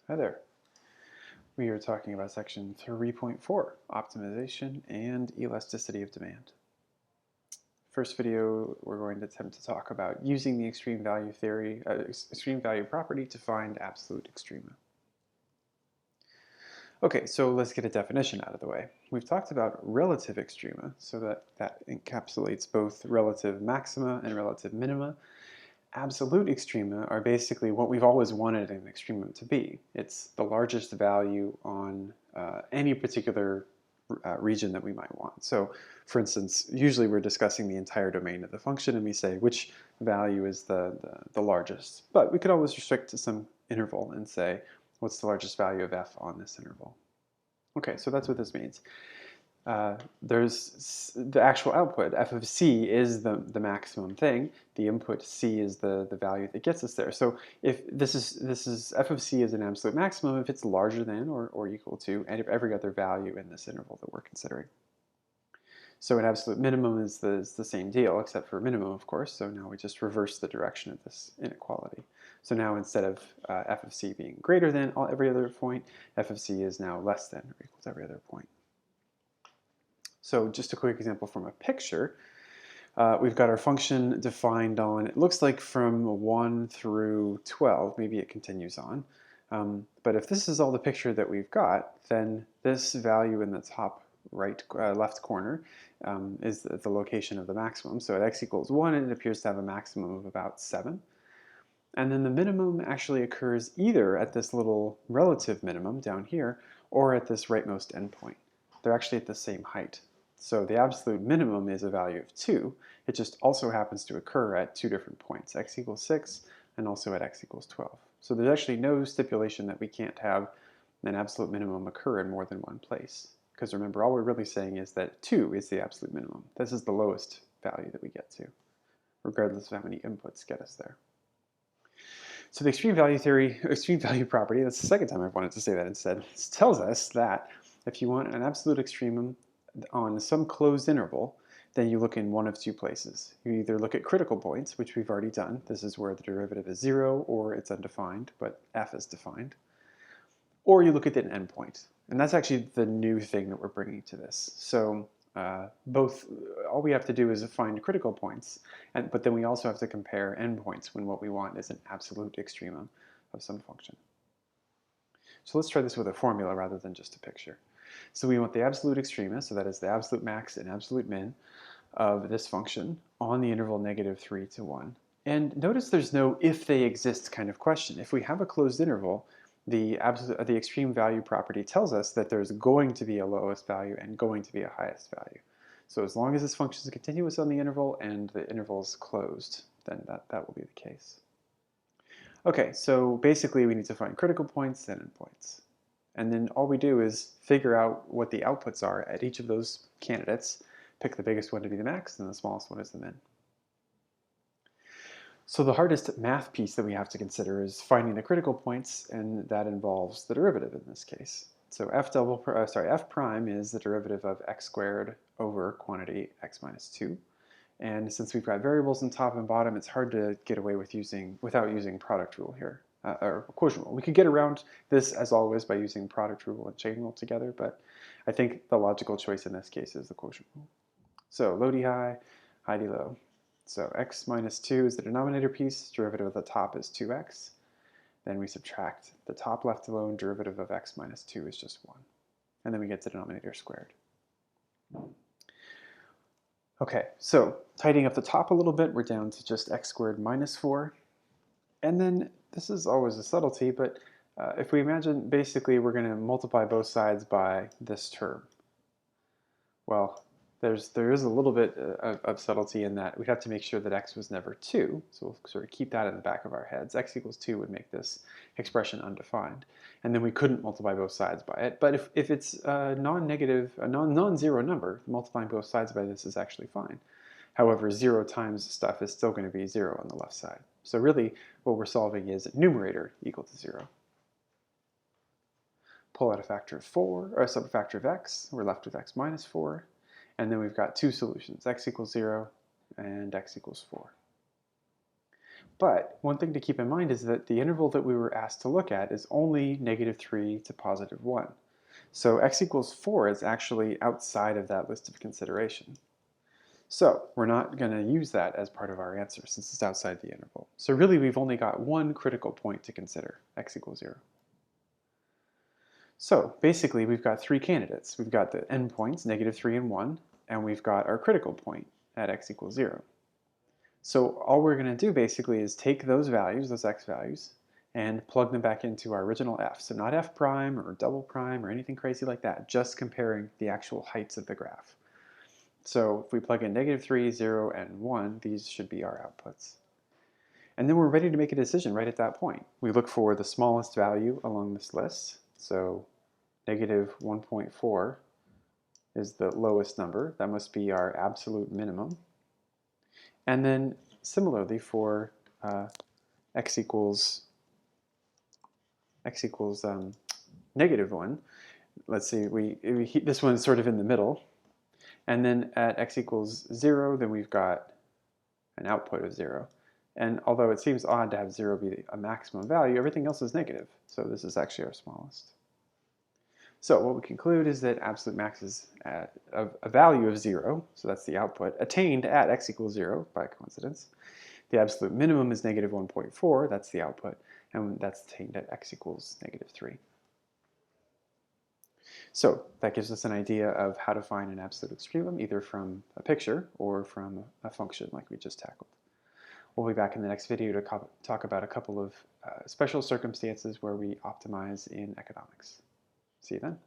Hi there. We are talking about section 3.4, optimization and elasticity of demand. First video, we're going to attempt to talk about using the extreme value theory, extreme value property to find absolute extrema. Okay, so let's get a definition out of the way. We've talked about relative extrema, so that encapsulates both relative maxima and relative minima. Absolute extrema are basically what we've always wanted an extremum to be. It's the largest value on any particular region that we might want. So for instance, usually we're discussing the entire domain of the function and we say which value is the largest. But we could always restrict to some interval and say what's the largest value of f on this interval. Okay, so that's what this means. There's the actual output. F of c is the maximum thing. The input c is the value that gets us there. So if this is f of c is an absolute maximum if it's larger than or equal to every other value in this interval that we're considering. So an absolute minimum is the same deal, except for minimum, of course. So now we just reverse the direction of this inequality. So now instead of f of c being greater than every other point, f of c is now less than or equal to every other point. So just a quick example from a picture. We've got our function defined on, it looks like from 1 through 12, maybe it continues on. But if this is all the picture that we've got, then this value in the top right left corner is the location of the maximum. So at x equals 1, it appears to have a maximum of about 7. And then the minimum actually occurs either at this little relative minimum down here or at this rightmost endpoint. They're actually at the same height. So the absolute minimum is a value of 2. It just also happens to occur at two different points, x equals 6 and also at x equals 12. So there's actually no stipulation that we can't have an absolute minimum occur in more than one place. Because remember, all we're really saying is that 2 is the absolute minimum. This is the lowest value that we get to, regardless of how many inputs get us there. So the extreme value theory, extreme value property, that's the second time I've wanted to say that instead, tells us that if you want an absolute extremum on some closed interval, then you look in one of two places. You either look at critical points, which we've already done. This is where the derivative is 0 or it's undefined, but f is defined. Or you look at an endpoint. And that's actually the new thing that we're bringing to this. So all we have to do is find critical points, but then we also have to compare endpoints when what we want is an absolute extremum of some function. So let's try this with a formula rather than just a picture. So we want the absolute extrema, so that is the absolute max and absolute min of this function on the interval -3 to 1. And notice there's no if they exist kind of question. If we have a closed interval, the extreme value property tells us that there's going to be a lowest value and going to be a highest value. So as long as this function is continuous on the interval and the interval is closed, then that will be the case. Okay, so basically we need to find critical points and endpoints. And then all we do is figure out what the outputs are at each of those candidates, pick the biggest one to be the max, and the smallest one is the min. So the hardest math piece that we have to consider is finding the critical points, and that involves the derivative in this case. So f prime is the derivative of x squared over quantity x minus 2. And since we've got variables in top and bottom, it's hard to get away with without using product rule here. Or quotient rule. We could get around this, as always, by using product rule and chain rule together, but I think the logical choice in this case is the quotient rule. So low d high, high d low. So x minus 2 is the denominator piece, derivative of the top is 2x. Then we subtract the top left alone, derivative of x minus 2 is just 1. And then we get the denominator squared. Okay, so tidying up the top a little bit, we're down to just x squared minus 4. And then this is always a subtlety, but if we imagine basically we're going to multiply both sides by this term. Well, there is a little bit of subtlety in that we have to make sure that x was never 2, so we'll sort of keep that in the back of our heads. X equals 2 would make this expression undefined, and then we couldn't multiply both sides by it. But if it's a non-negative, a non-zero number, multiplying both sides by this is actually fine. However, 0 times stuff is still going to be 0 on the left side. So really, what we're solving is numerator equal to 0. Pull out a factor of 4, or a subfactor of x. We're left with x minus 4. And then we've got two solutions, x equals 0 and x equals 4. But one thing to keep in mind is that the interval that we were asked to look at is only -3 to +1. So x equals 4 is actually outside of that list of consideration. So we're not going to use that as part of our answer since it's outside the interval. So really we've only got one critical point to consider, x equals 0. So basically we've got three candidates. We've got the endpoints, -3 and 1, and we've got our critical point at x equals 0. So all we're going to do basically is take those values, those x values, and plug them back into our original f. So not f prime or double prime or anything crazy like that, just comparing the actual heights of the graph. So if we plug in -3, 0, and 1, these should be our outputs. And then we're ready to make a decision right at that point. We look for the smallest value along this list. So -1.4 is the lowest number. That must be our absolute minimum. And then similarly for x equals -1, let's see, this one's sort of in the middle. And then at x equals 0, then we've got an output of 0. And although it seems odd to have 0 be a maximum value, everything else is negative. So this is actually our smallest. So what we conclude is that absolute max is at a value of 0, so that's the output, attained at x equals 0 by coincidence. The absolute minimum is -1.4, that's the output, and that's attained at x equals -3. So that gives us an idea of how to find an absolute extremum, either from a picture or from a function like we just tackled. We'll be back in the next video to talk about a couple of special circumstances where we optimize in economics. See you then.